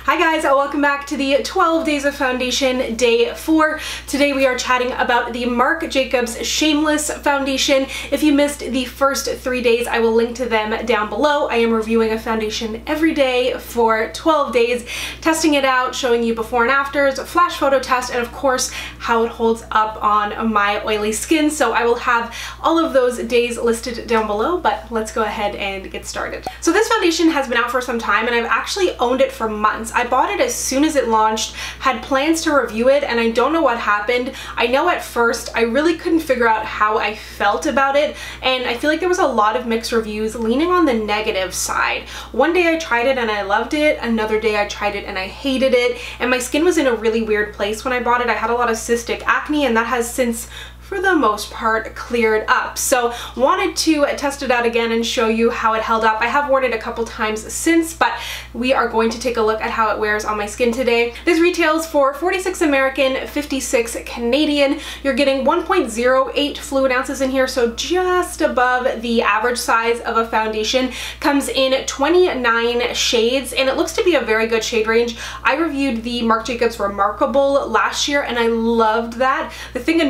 Hi guys, welcome back to the 12 Days of Foundation Day 4. Today we are chatting about the Marc Jacobs Shameless Foundation. If you missed the first 3 days, I will link to them down below. I am reviewing a foundation every day for 12 days, testing it out, showing you before and afters, a flash photo test, and of course how it holds up on my oily skin. So I will have all of those days listed down below, but let's go ahead and get started. So this foundation has been out for some time and I've actually owned it for months. I bought it as soon as it launched, had plans to review it, and I don't know what happened. I know at first I really couldn't figure out how I felt about it, and I feel like there was a lot of mixed reviews leaning on the negative side. One day I tried it and I loved it, another day I tried it and I hated it, and my skin was in a really weird place when I bought it. I had a lot of cystic acne, and that has since, for the most part, cleared up. So wanted to test it out again and show you how it held up. I have worn it a couple times since, but we are going to take a look at how it wears on my skin today. This retails for $46 American, $56 Canadian. You're getting 1.08 fluid ounces in here, so just above the average size of a foundation. Comes in 29 shades, and it looks to be a very good shade range. I reviewed the Marc Jacobs Remarkable last year, and I loved that. The thing that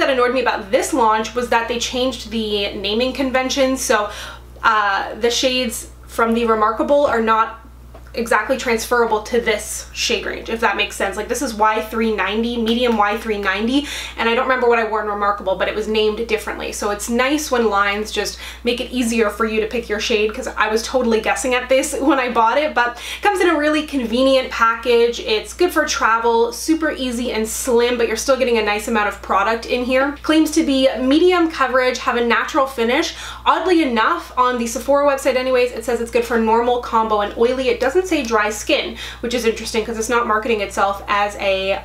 annoyed me about this launch was that they changed the naming convention, so the shades from the Remarkable are not exactly transferable to this shade range, if that makes sense. Like, this is Y390, medium Y390, and I don't remember what I wore in Remarkable, but it was named differently. So it's nice when lines just make it easier for you to pick your shade, because I was totally guessing at this when I bought it. But it comes in a really convenient package. It's good for travel, super easy and slim, but you're still getting a nice amount of product in here. Claims to be medium coverage, have a natural finish. Oddly enough, on the Sephora website anyways, it says it's good for normal, combo, and oily. It doesn't say dry skin, which is interesting because it's not marketing itself as a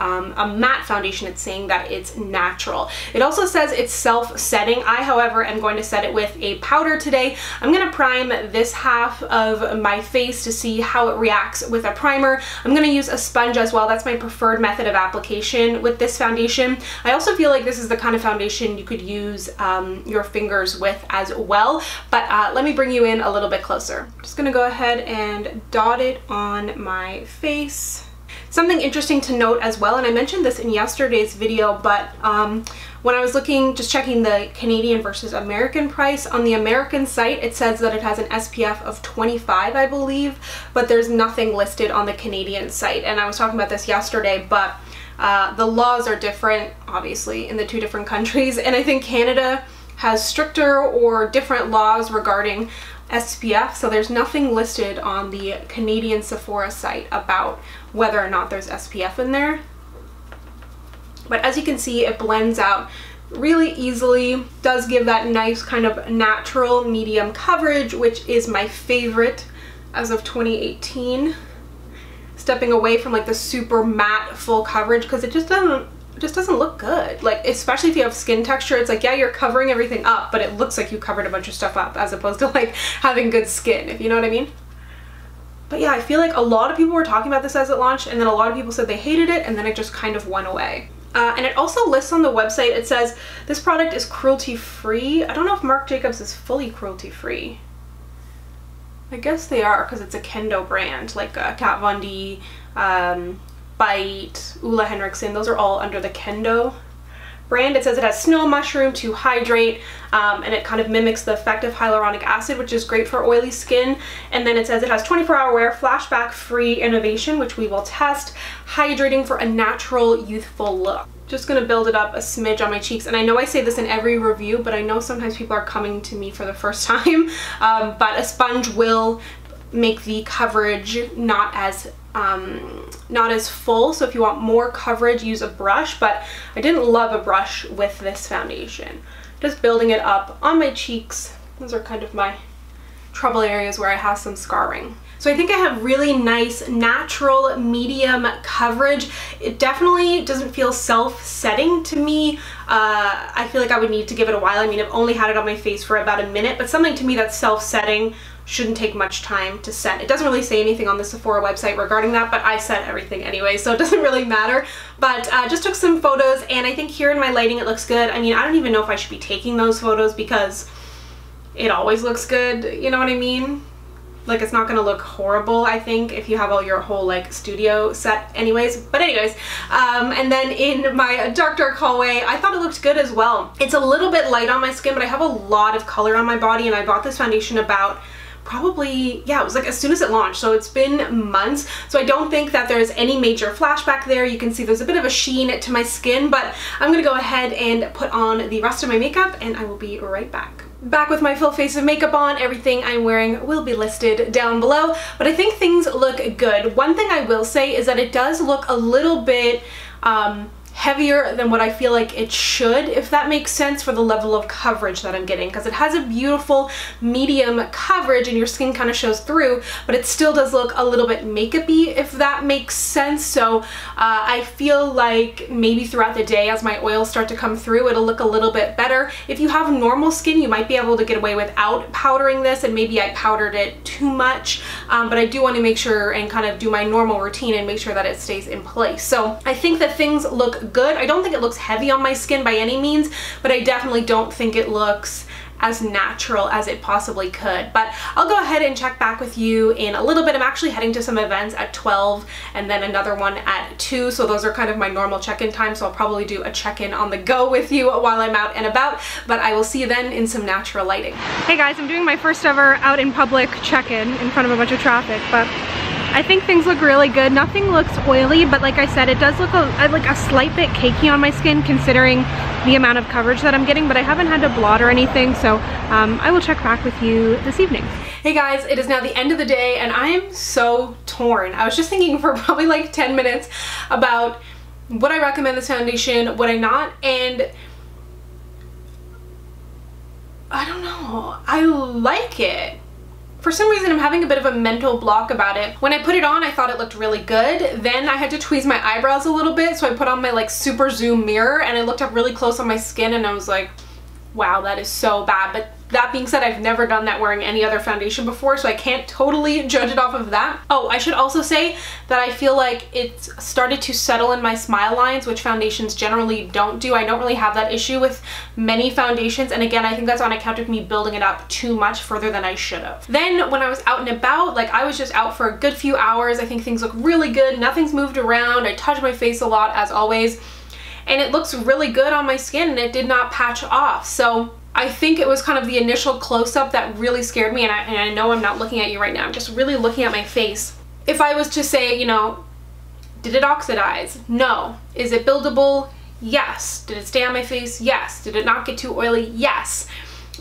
matte foundation. It's saying that it's natural. It also says it's self-setting. I, however, am going to set it with a powder today. I'm going to prime this half of my face to see how it reacts with a primer. I'm going to use a sponge as well. That's my preferred method of application with this foundation. I also feel like this is the kind of foundation you could use your fingers with as well, but let me bring you in a little bit closer. I'm just going to go ahead and dot it on my face. Something interesting to note as well, and I mentioned this in yesterday's video, but when I was looking, just checking the Canadian versus American price, on the American site it says that it has an SPF of 25, I believe, but there's nothing listed on the Canadian site. And I was talking about this yesterday, but the laws are different, obviously, in the two different countries, and I think Canada has stricter or different laws regarding SPF, so there's nothing listed on the Canadian Sephora site about whether or not there's SPF in there. But as you can see, it blends out really easily, does give that nice kind of natural medium coverage, which is my favorite as of 2018. Stepping away from like the super matte full coverage, because it just doesn't look good. Like, especially if you have skin texture, it's like, yeah, you're covering everything up, but it looks like you covered a bunch of stuff up, as opposed to like having good skin, if you know what I mean. But yeah, I feel like a lot of people were talking about this as it launched, and then a lot of people said they hated it, and then it just kind of went away. And it also lists on the website, it says this product is cruelty-free. I don't know if Marc Jacobs is fully cruelty-free. I guess they are, because it's a kendo brand, like Kat Von D, Bite, Ulla Henriksen, those are all under the Kendo brand. It says it has snow mushroom to hydrate, and it kind of mimics the effect of hyaluronic acid, which is great for oily skin. And then it says it has 24-hour wear, flashback free innovation, which we will test, hydrating for a natural, youthful look. Just gonna build it up a smidge on my cheeks, and I know I say this in every review, but I know sometimes people are coming to me for the first time, but a sponge will make the coverage not as full, so if you want more coverage, use a brush. But I didn't love a brush with this foundation. Just building it up on my cheeks. Those are kind of my trouble areas where I have some scarring. So I think I have really nice natural medium coverage. It definitely doesn't feel self-setting to me. I feel like I would need to give it a while. I mean, I've only had it on my face for about a minute, but something to me that's self-setting shouldn't take much time to set. It doesn't really say anything on the Sephora website regarding that, but I set everything anyway, so it doesn't really matter. But just took some photos, and I think here in my lighting it looks good. I mean, I don't even know if I should be taking those photos because it always looks good, you know what I mean? like it's not gonna look horrible, I think, if you have all your whole like studio set anyways. But anyways, and then in my Dark hallway, I thought it looked good as well. It's a little bit light on my skin, but I have a lot of color on my body, and I bought this foundation about probably, yeah, it was like as soon as it launched, so it's been months. So I don't think that there's any major flashback there. You can see there's a bit of a sheen to my skin, but I'm gonna go ahead and put on the rest of my makeup, and I will be right back. Back with my full face of makeup on. Everything I'm wearing will be listed down below, but I think things look good. One thing I will say is that it does look a little bit heavier than what I feel like it should, if that makes sense, for the level of coverage that I'm getting, because it has a beautiful medium coverage and your skin kind of shows through, but it still does look a little bit makeup-y, if that makes sense. So I feel like maybe throughout the day, as my oils start to come through, it'll look a little bit better. If you have normal skin, you might be able to get away without powdering this, and maybe I powdered it too much, but I do want to make sure and kind of do my normal routine and make sure that it stays in place. So I think that things look good. I don't think it looks heavy on my skin by any means, but I definitely don't think it looks as natural as it possibly could. But I'll go ahead and check back with you in a little bit. I'm actually heading to some events at 12 and then another one at 2, so those are kind of my normal check-in time, so I'll probably do a check-in on the go with you while I'm out and about, but I will see you then in some natural lighting. Hey guys, I'm doing my first ever out in public check-in in front of a bunch of traffic, but I think things look really good. Nothing looks oily, but like I said, it does look like a slight bit cakey on my skin considering the amount of coverage that I'm getting, but I haven't had to blot or anything, so I will check back with you this evening. Hey guys, it is now the end of the day and I am so torn. I was just thinking for probably like 10 minutes about would I recommend this foundation, would I not, and I don't know. I like it. For some reason, I'm having a bit of a mental block about it. When I put it on, I thought it looked really good. Then I had to tweeze my eyebrows a little bit, so I put on my like super zoom mirror and I looked up really close on my skin and I was like, wow, that is so bad. But that being said, I've never done that wearing any other foundation before, so I can't totally judge it off of that. Oh, I should also say that I feel like it's started to settle in my smile lines, which foundations generally don't do. I don't really have that issue with many foundations, and again, I think that's on account of me building it up too much further than I should have. Then when I was out and about, like I was just out for a good few hours, I think things look really good. Nothing's moved around. I touch my face a lot as always, and it looks really good on my skin and it did not patch off. So I think it was kind of the initial close-up that really scared me, and I know I'm not looking at you right now, I'm just really looking at my face. If I was to say, you know, did it oxidize? No. Is it buildable? Yes. Did it stay on my face? Yes. Did it not get too oily? Yes.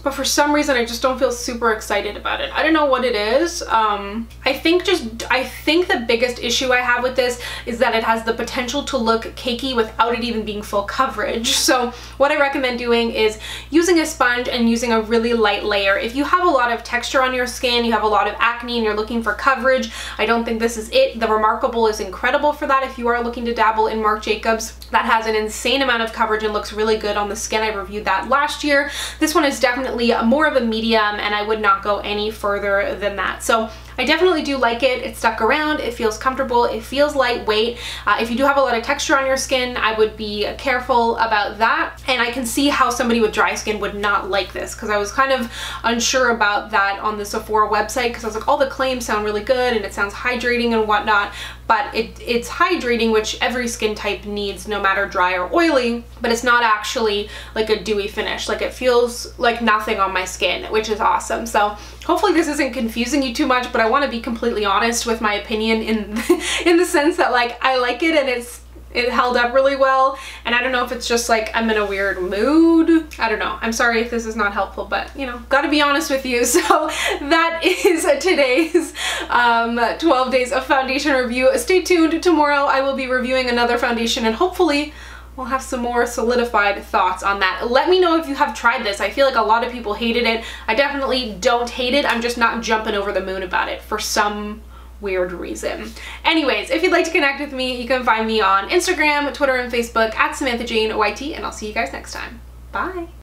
But for some reason I just don't feel super excited about it. I don't know what it is. I think the biggest issue I have with this is that it has the potential to look cakey without it even being full coverage. So what I recommend doing is using a sponge and using a really light layer. If you have a lot of texture on your skin, you have a lot of acne and you're looking for coverage, I don't think this is it. The Remarkable is incredible for that if you are looking to dabble in Marc Jacobs. That has an insane amount of coverage and looks really good on the skin. I reviewed that last year. This one is definitely more of a medium and I would not go any further than that. So I definitely do like it. It stuck around, it feels comfortable, it feels lightweight. If you do have a lot of texture on your skin, I would be careful about that. And I can see how somebody with dry skin would not like this, because I was kind of unsure about that on the Sephora website, because I was like, all the claims sound really good and it sounds hydrating and whatnot, but it's hydrating, which every skin type needs, no matter dry or oily, but it's not actually like a dewy finish. Like it feels like nothing on my skin, which is awesome. So hopefully this isn't confusing you too much, but I want to be completely honest with my opinion in the sense that like I like it and it held up really well, and I don't know if it's just like I'm in a weird mood. I don't know. I'm sorry if this is not helpful, but you know, gotta be honest with you. So that is today's 12 days of foundation review. Stay tuned. Tomorrow I will be reviewing another foundation and hopefully we'll have some more solidified thoughts on that. Let me know if you have tried this. I feel like a lot of people hated it. I definitely don't hate it. I'm just not jumping over the moon about it for some weird reason. Anyways, if you'd like to connect with me, you can find me on Instagram, Twitter, and Facebook at SamanthaJaneYT, and I'll see you guys next time. Bye!